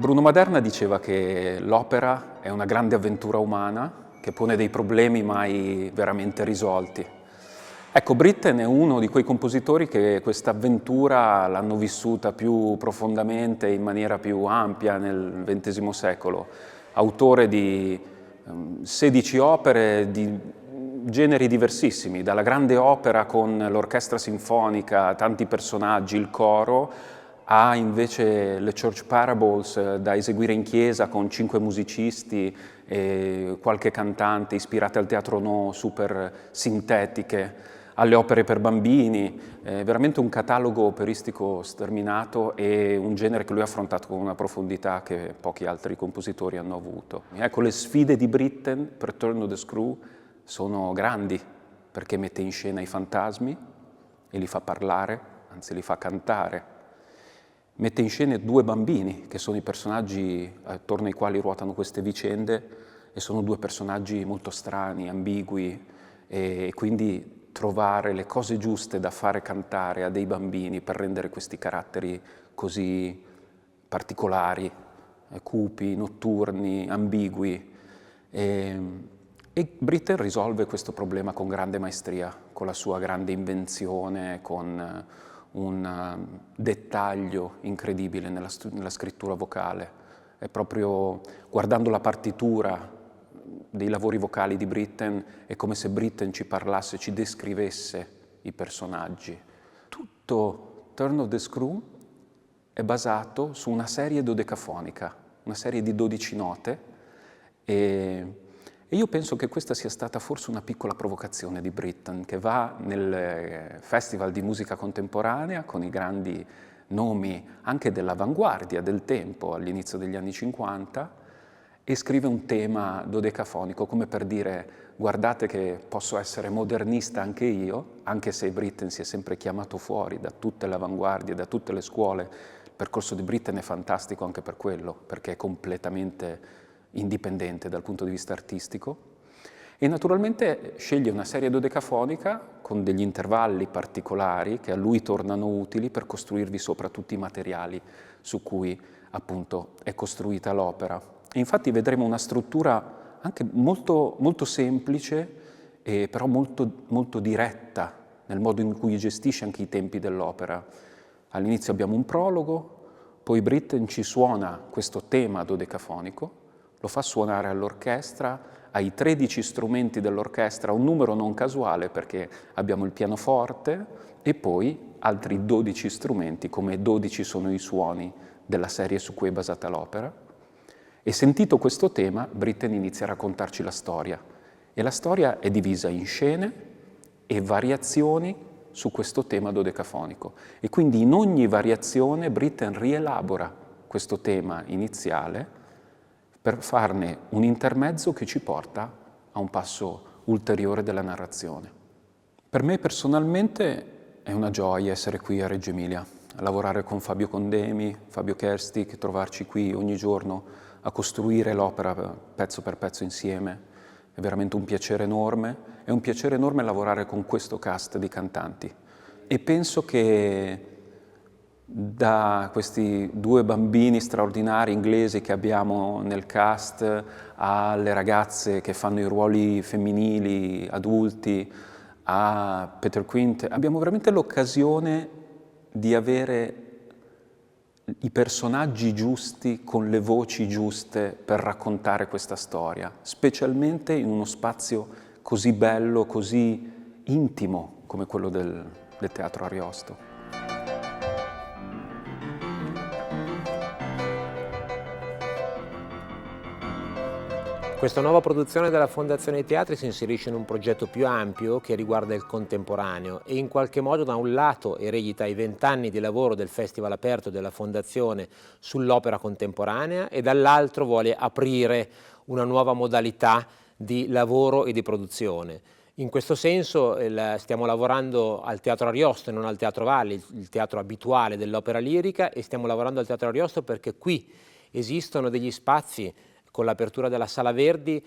Bruno Maderna diceva che l'opera è una grande avventura umana che pone dei problemi mai veramente risolti. Ecco, Britten è uno di quei compositori che questa avventura l'hanno vissuta più profondamente, in maniera più ampia nel XX secolo. Autore di 16 opere di generi diversissimi, dalla grande opera con l'orchestra sinfonica, tanti personaggi, il coro, ha invece le Church Parables da eseguire in chiesa con 5 musicisti e qualche cantante, ispirate al teatro no, super sintetiche, alle opere per bambini, veramente un catalogo operistico sterminato e un genere che lui ha affrontato con una profondità che pochi altri compositori hanno avuto. Ecco, le sfide di Britten per Turn of the Screw sono grandi, perché mette in scena i fantasmi e li fa parlare, anzi li fa cantare. Mette in scena 2 bambini, che sono i personaggi attorno ai quali ruotano queste vicende, e sono 2 personaggi molto strani, ambigui, e quindi trovare le cose giuste da fare cantare a dei bambini per rendere questi caratteri così particolari, cupi, notturni, ambigui. E Britten risolve questo problema con grande maestria, con la sua grande invenzione, con un dettaglio incredibile nella scrittura vocale. È proprio guardando la partitura dei lavori vocali di Britten, è come se Britten ci parlasse, ci descrivesse i personaggi. Tutto Turn of the Screw è basato su una serie dodecafonica, una serie di 12 note, e io penso che questa sia stata forse una piccola provocazione di Britten, che va nel festival di musica contemporanea con i grandi nomi anche dell'avanguardia del tempo all'inizio degli anni 50 e scrive un tema dodecafonico come per dire: guardate che posso essere modernista anche io, anche se Britten si è sempre chiamato fuori da tutte le avanguardie, da tutte le scuole. Il percorso di Britten è fantastico anche per quello, perché è completamente indipendente dal punto di vista artistico, e naturalmente sceglie una serie dodecafonica con degli intervalli particolari che a lui tornano utili per costruirvi sopra tutti i materiali su cui appunto è costruita l'opera. E infatti vedremo una struttura anche molto, molto semplice, però molto diretta nel modo in cui gestisce anche i tempi dell'opera. All'inizio abbiamo un prologo, poi Britten ci suona questo tema dodecafonico, lo fa suonare all'orchestra, ai 13 strumenti dell'orchestra, un numero non casuale perché abbiamo il pianoforte e poi altri 12 strumenti, come 12 sono i suoni della serie su cui è basata l'opera. E sentito questo tema, Britten inizia a raccontarci la storia. E la storia è divisa in scene e variazioni su questo tema dodecafonico. E quindi in ogni variazione Britten rielabora questo tema iniziale per farne un intermezzo che ci porta a un passo ulteriore della narrazione. Per me personalmente è una gioia essere qui a Reggio Emilia, a lavorare con Fabio Condemi, Fabio Kerstig, trovarci qui ogni giorno a costruire l'opera pezzo per pezzo insieme. È veramente un piacere enorme, è un piacere enorme lavorare con questo cast di cantanti. E penso che da questi 2 bambini straordinari inglesi che abbiamo nel cast alle ragazze che fanno i ruoli femminili, adulti, a Peter Quint, abbiamo veramente l'occasione di avere i personaggi giusti con le voci giuste per raccontare questa storia, specialmente in uno spazio così bello, così intimo come quello del Teatro Ariosto. Questa nuova produzione della Fondazione Teatri si inserisce in un progetto più ampio che riguarda il contemporaneo e in qualche modo da un lato eredita i 20 anni di lavoro del Festival Aperto della Fondazione sull'opera contemporanea e dall'altro vuole aprire una nuova modalità di lavoro e di produzione. In questo senso stiamo lavorando al Teatro Ariosto e non al Teatro Valli, il teatro abituale dell'opera lirica, e stiamo lavorando al Teatro Ariosto perché qui esistono degli spazi con l'apertura della Sala Verdi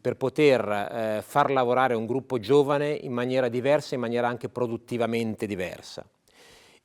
per poter far lavorare un gruppo giovane in maniera diversa, in maniera anche produttivamente diversa.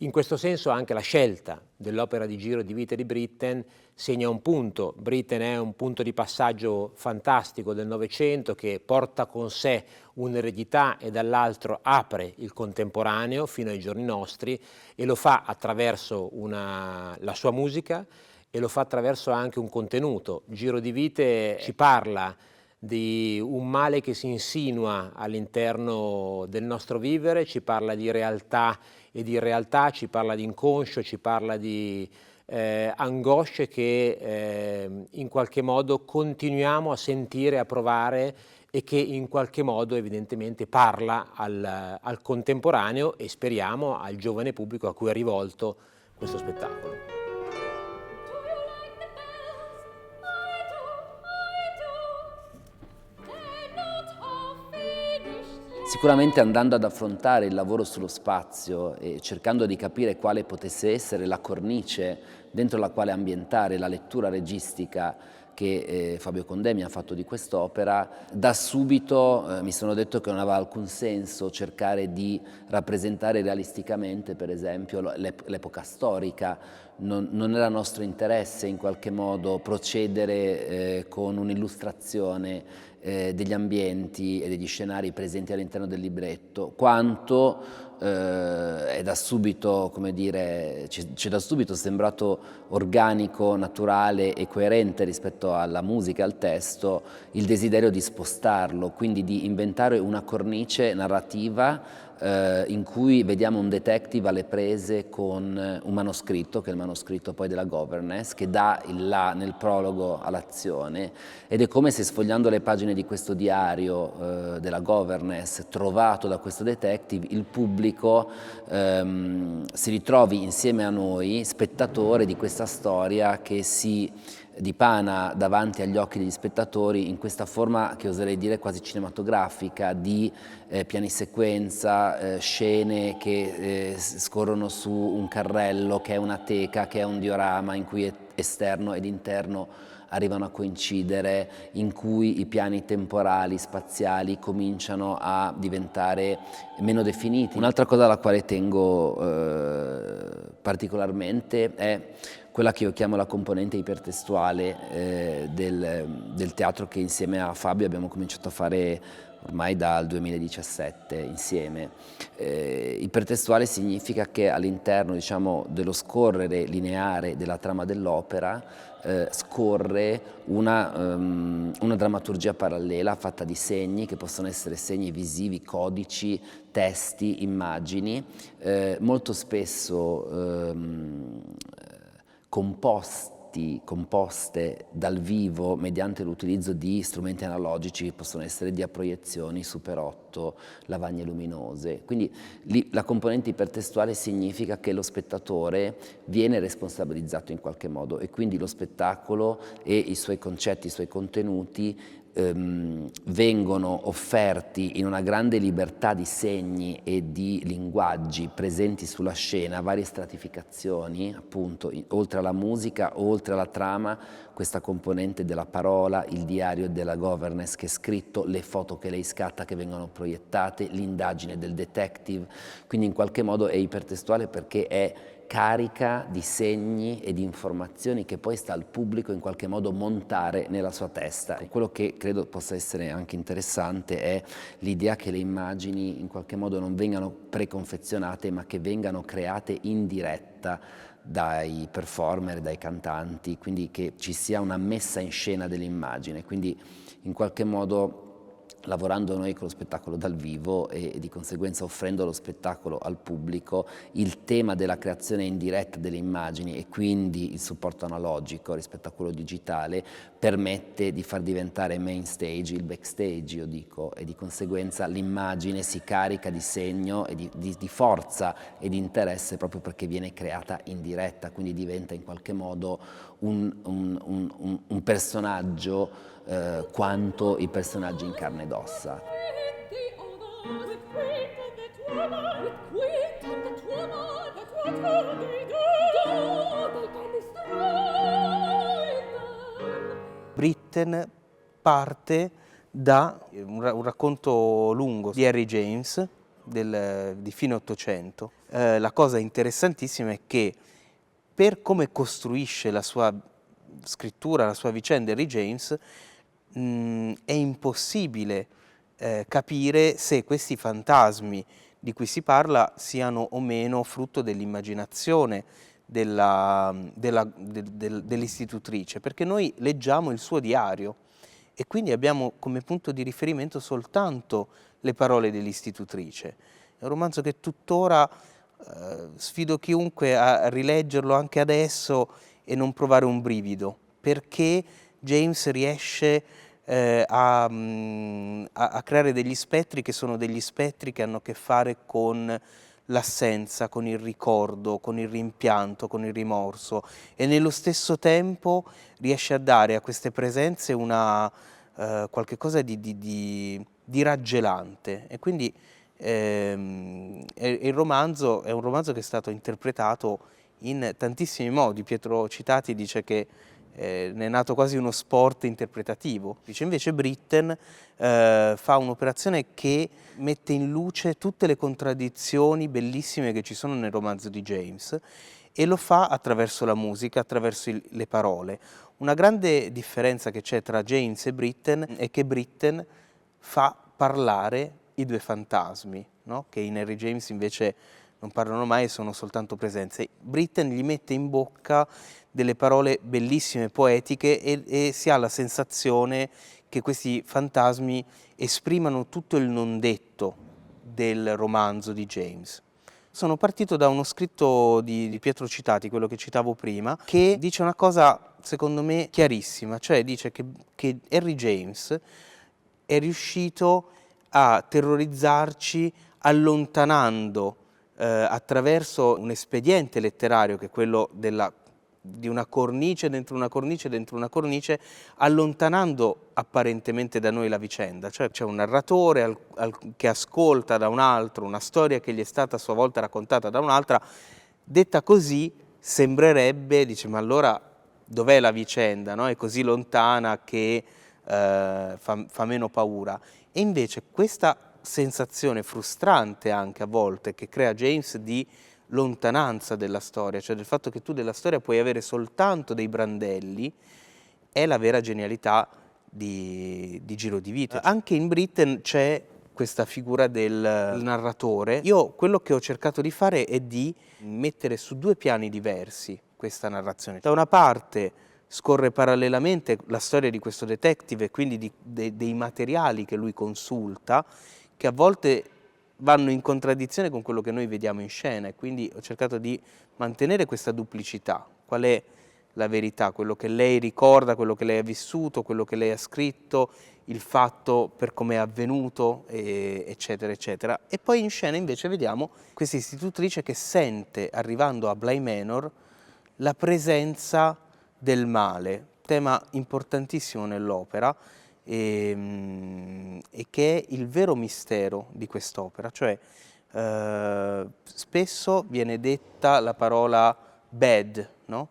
In questo senso anche la scelta dell'opera di Giro di vita di Britten segna un punto. Britten è un punto di passaggio fantastico del Novecento che porta con sé un'eredità e dall'altro apre il contemporaneo fino ai giorni nostri, e lo fa attraverso la sua musica e lo fa attraverso anche un contenuto. Giro di vite ci parla di un male che si insinua all'interno del nostro vivere, ci parla di realtà e di realtà, ci parla di inconscio, ci parla di angosce che in qualche modo continuiamo a sentire, a provare, e che in qualche modo evidentemente parla al contemporaneo e speriamo al giovane pubblico a cui è rivolto questo spettacolo. Sicuramente andando ad affrontare il lavoro sullo spazio e cercando di capire quale potesse essere la cornice dentro la quale ambientare la lettura registica che Fabio Condè mi ha fatto di quest'opera, da subito mi sono detto che non aveva alcun senso cercare di rappresentare realisticamente, per esempio, l'epoca storica. Non era nostro interesse in qualche modo procedere con un'illustrazione degli ambienti e degli scenari presenti all'interno del libretto, quanto è da subito, come dire, ci è da subito sembrato organico, naturale e coerente rispetto alla musica e al testo il desiderio di spostarlo, quindi di inventare una cornice narrativa in cui vediamo un detective alle prese con un manoscritto, che è il manoscritto poi della governess, che dà il là nel prologo all'azione, ed è come se sfogliando le pagine di questo diario della governess trovato da questo detective, il pubblico si ritrovi insieme a noi, spettatore di questa storia che si dipana davanti agli occhi degli spettatori in questa forma che oserei dire quasi cinematografica di piani sequenza, scene che scorrono su un carrello che è una teca, che è un diorama in cui esterno ed interno arrivano a coincidere, in cui i piani temporali, spaziali cominciano a diventare meno definiti. Un'altra cosa alla quale tengo particolarmente è quella che io chiamo la componente ipertestuale del teatro che insieme a Fabio abbiamo cominciato a fare ormai dal 2017 insieme. Ipertestuale significa che all'interno, diciamo, dello scorrere lineare della trama dell'opera scorre una drammaturgia parallela fatta di segni che possono essere segni visivi, codici, testi, immagini, molto spesso composte dal vivo mediante l'utilizzo di strumenti analogici che possono essere diaproiezioni, Super 8, lavagne luminose. Quindi la componente ipertestuale significa che lo spettatore viene responsabilizzato in qualche modo e quindi lo spettacolo e i suoi concetti, i suoi contenuti vengono offerti in una grande libertà di segni e di linguaggi presenti sulla scena, varie stratificazioni, appunto, oltre alla musica, oltre alla trama, questa componente della parola, il diario della governess che è scritto, le foto che lei scatta che vengono proiettate, l'indagine del detective, quindi in qualche modo è ipertestuale perché è carica di segni e di informazioni che poi sta al pubblico in qualche modo montare nella sua testa. E quello che credo possa essere anche interessante è l'idea che le immagini in qualche modo non vengano preconfezionate ma che vengano create in diretta dai performer, dai cantanti, quindi che ci sia una messa in scena dell'immagine, quindi in qualche modo lavorando noi con lo spettacolo dal vivo e di conseguenza offrendo lo spettacolo al pubblico, il tema della creazione in diretta delle immagini e quindi il supporto analogico rispetto a quello digitale permette di far diventare main stage il backstage, io dico, e di conseguenza l'immagine si carica di segno e di forza e di interesse proprio perché viene creata in diretta, quindi diventa in qualche modo un personaggio quanto i personaggi in carne ed ossa. Britten parte da un racconto lungo di Harry James, di fine Ottocento. La cosa interessantissima è che per come costruisce la sua scrittura, la sua vicenda Henry James, è impossibile capire se questi fantasmi di cui si parla siano o meno frutto dell'immaginazione dell'istitutrice, perché noi leggiamo il suo diario e quindi abbiamo come punto di riferimento soltanto le parole dell'istitutrice. È un romanzo che tuttora sfido chiunque a rileggerlo anche adesso e non provare un brivido, perché James riesce a creare degli spettri che sono degli spettri che hanno a che fare con l'assenza, con il ricordo, con il rimpianto, con il rimorso, e nello stesso tempo riesce a dare a queste presenze qualche cosa di raggelante. E quindi il romanzo è un romanzo che è stato interpretato in tantissimi modi. Pietro Citati dice che ne è nato quasi uno sport interpretativo. Invece Britten fa un'operazione che mette in luce tutte le contraddizioni bellissime che ci sono nel romanzo di James, e lo fa attraverso la musica, attraverso le parole. Una grande differenza che c'è tra James e Britten è che Britten fa parlare i due fantasmi, no? Che in Henry James invece non parlano mai e sono soltanto presenze. Britten gli mette in bocca delle parole bellissime, poetiche, e si ha la sensazione che questi fantasmi esprimano tutto il non detto del romanzo di James. Sono partito da uno scritto di Pietro Citati, quello che citavo prima, che dice una cosa secondo me chiarissima, cioè dice che Henry James è riuscito a terrorizzarci allontanando attraverso un espediente letterario che è quello di una cornice dentro una cornice dentro una cornice, allontanando apparentemente da noi la vicenda. Cioè c'è un narratore che ascolta da un altro una storia che gli è stata a sua volta raccontata da un'altra. Detta così sembrerebbe, dice, ma allora dov'è la vicenda? No? È così lontana che fa meno paura. E invece questa sensazione frustrante anche a volte che crea James di lontananza della storia, cioè del fatto che tu della storia puoi avere soltanto dei brandelli, è la vera genialità di Giro di Vite. Anche in Britten c'è questa figura del narratore. Io quello che ho cercato di fare è di mettere su due piani diversi questa narrazione. Da una parte scorre parallelamente la storia di questo detective e quindi dei materiali che lui consulta, che a volte vanno in contraddizione con quello che noi vediamo in scena, e quindi ho cercato di mantenere questa duplicità. Qual è la verità? Quello che lei ricorda, quello che lei ha vissuto, quello che lei ha scritto, il fatto per come è avvenuto, eccetera, eccetera. E poi in scena invece vediamo questa istitutrice che sente, arrivando a Bly Manor, la presenza del male, tema importantissimo nell'opera, e che è il vero mistero di quest'opera. Cioè spesso viene detta la parola bad, no?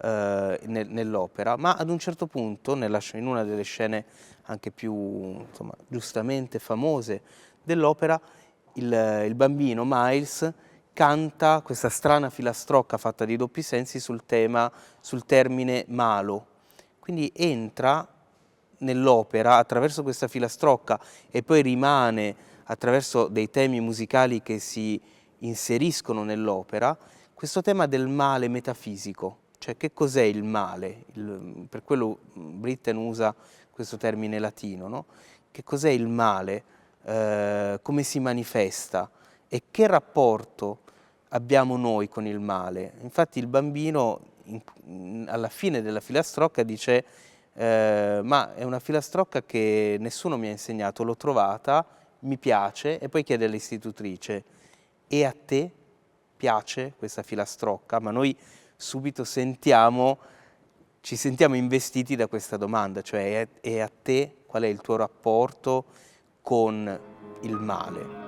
Nell'opera, ma ad un certo punto, in una delle scene anche più, insomma, giustamente famose dell'opera, il bambino Miles canta questa strana filastrocca fatta di doppi sensi sul termine malo. Quindi entra nell'opera attraverso questa filastrocca e poi rimane attraverso dei temi musicali che si inseriscono nell'opera, questo tema del male metafisico. Cioè, che cos'è il male? Per quello Britten usa questo termine latino, no? Che cos'è il male? Come si manifesta? E che rapporto abbiamo noi con il male? Infatti il bambino alla fine della filastrocca dice ma è una filastrocca che nessuno mi ha insegnato, l'ho trovata, mi piace, e poi chiede all'istitutrice: e a te piace questa filastrocca? Ma noi subito ci sentiamo investiti da questa domanda, cioè e a te qual è il tuo rapporto con il male?